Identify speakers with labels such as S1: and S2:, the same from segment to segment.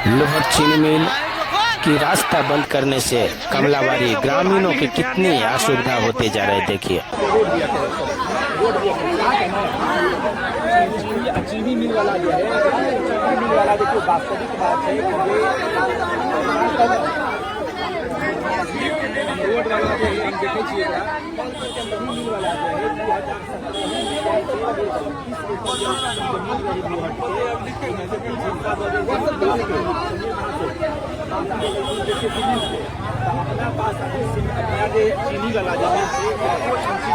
S1: लोहर चीनी मिल की रास्ता बंद करने से कमलाबाड़ी ग्रामीणों की कितनी असुविधा होते जा रहे देखिए।
S2: चीनी मिल वाला जो है, चीनी मिल वाला देखिए वास्तविक बात है रोड वाला जो है हम देखे छे मिल वाला जो है चीनी वाला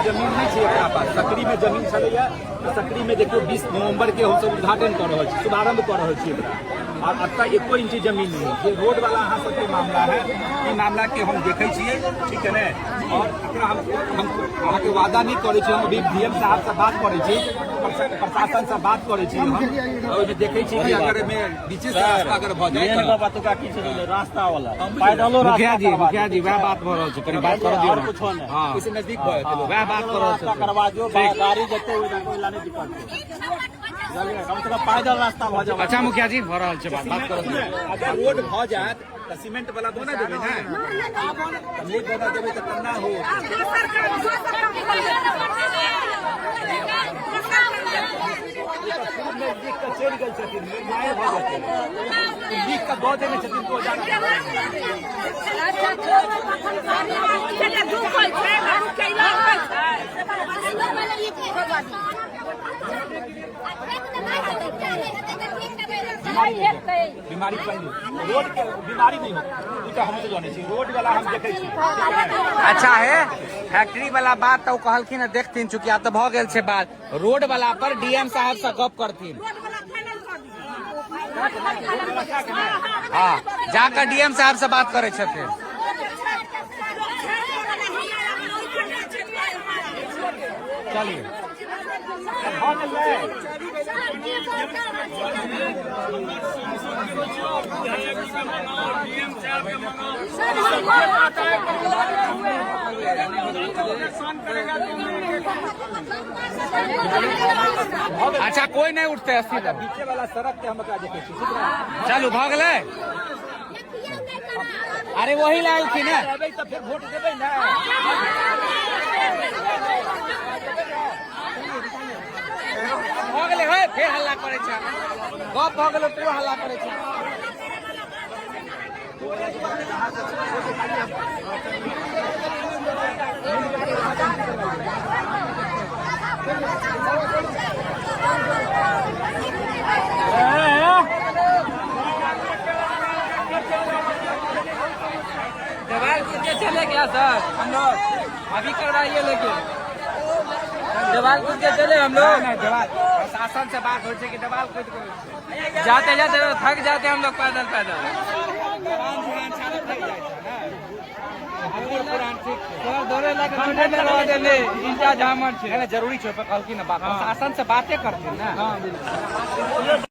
S2: जमीन नहीं छे एकरा पास। सकरी में जमीन चलैया, सकरी में देखियो 20 नवंबर के हम सब उद्घाटन कर रहे छी, शुभारंभ कर रहे छी एकरा, और अब तक एको इंची जमीन नहीं है। ये रोड वाला अहाँ सबके मामला है, ई मामला के हम देखे छियै, ठीक है ना। और एकरा हम अहाँ के वादा नहीं करे छी, हम अभी डीएम साहब से बात करे छी, प्रशासन से बात करे छी, हम ओइ देखे छी कि अगर में बीचे से रास्ता अगर भ जाए
S3: मेन बात का की छै रास्ता वाला पैदलो रास्ता।
S2: मुखिया जी वह बात भ रहल छै, कनी बात कर दियौ
S3: और कुछ नहीं।
S2: हां इसे नजदीक भ जेतै, वह बात कर रहल छै।
S3: करवा दियो, गाड़ी जते ओइ लाने दिक्कत छै, कम से कम पैदल रास्ता भ जाए।
S2: अच्छा मुखिया जी भ रहल छै, बात करो। अगर रोड भ जात त सीमेंट वाला बना देबै ना, नहीं बना देबै त केना हो। लिख के चल गेल छथिन, माय भ जेतै, लिख के दऽ देने छथिन 2000 बीमारी पहले रोड के बीमारी नहीं हो, ई तो हम तो जाने छी। रोड वाला हम देखे छी।
S4: अच्छा है फैक्ट्री वाला बात तो कहलखिन देखथिन, चूंकि तो भ गेल छै बात। रोड वाला पर डीएम साहब से गप करथिन। हाँ जाकर डीएम साहब से बात करे छथिन। चलिए अच्छा कोई नहीं उठते अस्सी
S2: पीछे वाला सड़क के हम देखे छी।
S4: चलू भ गेलै। अरे वही लायल थी ना,
S2: तो फिर वोट देबै ना।
S4: भ गेलै हे, फेर हल्ला करे छै, गप भ गेलै तू हल्ला करे छै। दीवार कूद के चले गया सर हम लोग, अभी करवाइए लेकिन दीवार कूद के चले हम लोग। प्रशासन से बात हो कि दीवार कूद के जाते जाते थक जाते हम लोग पैदल पैदल। जरूरी छै कहलखिन, प्रशासन से बातें करथिन ना।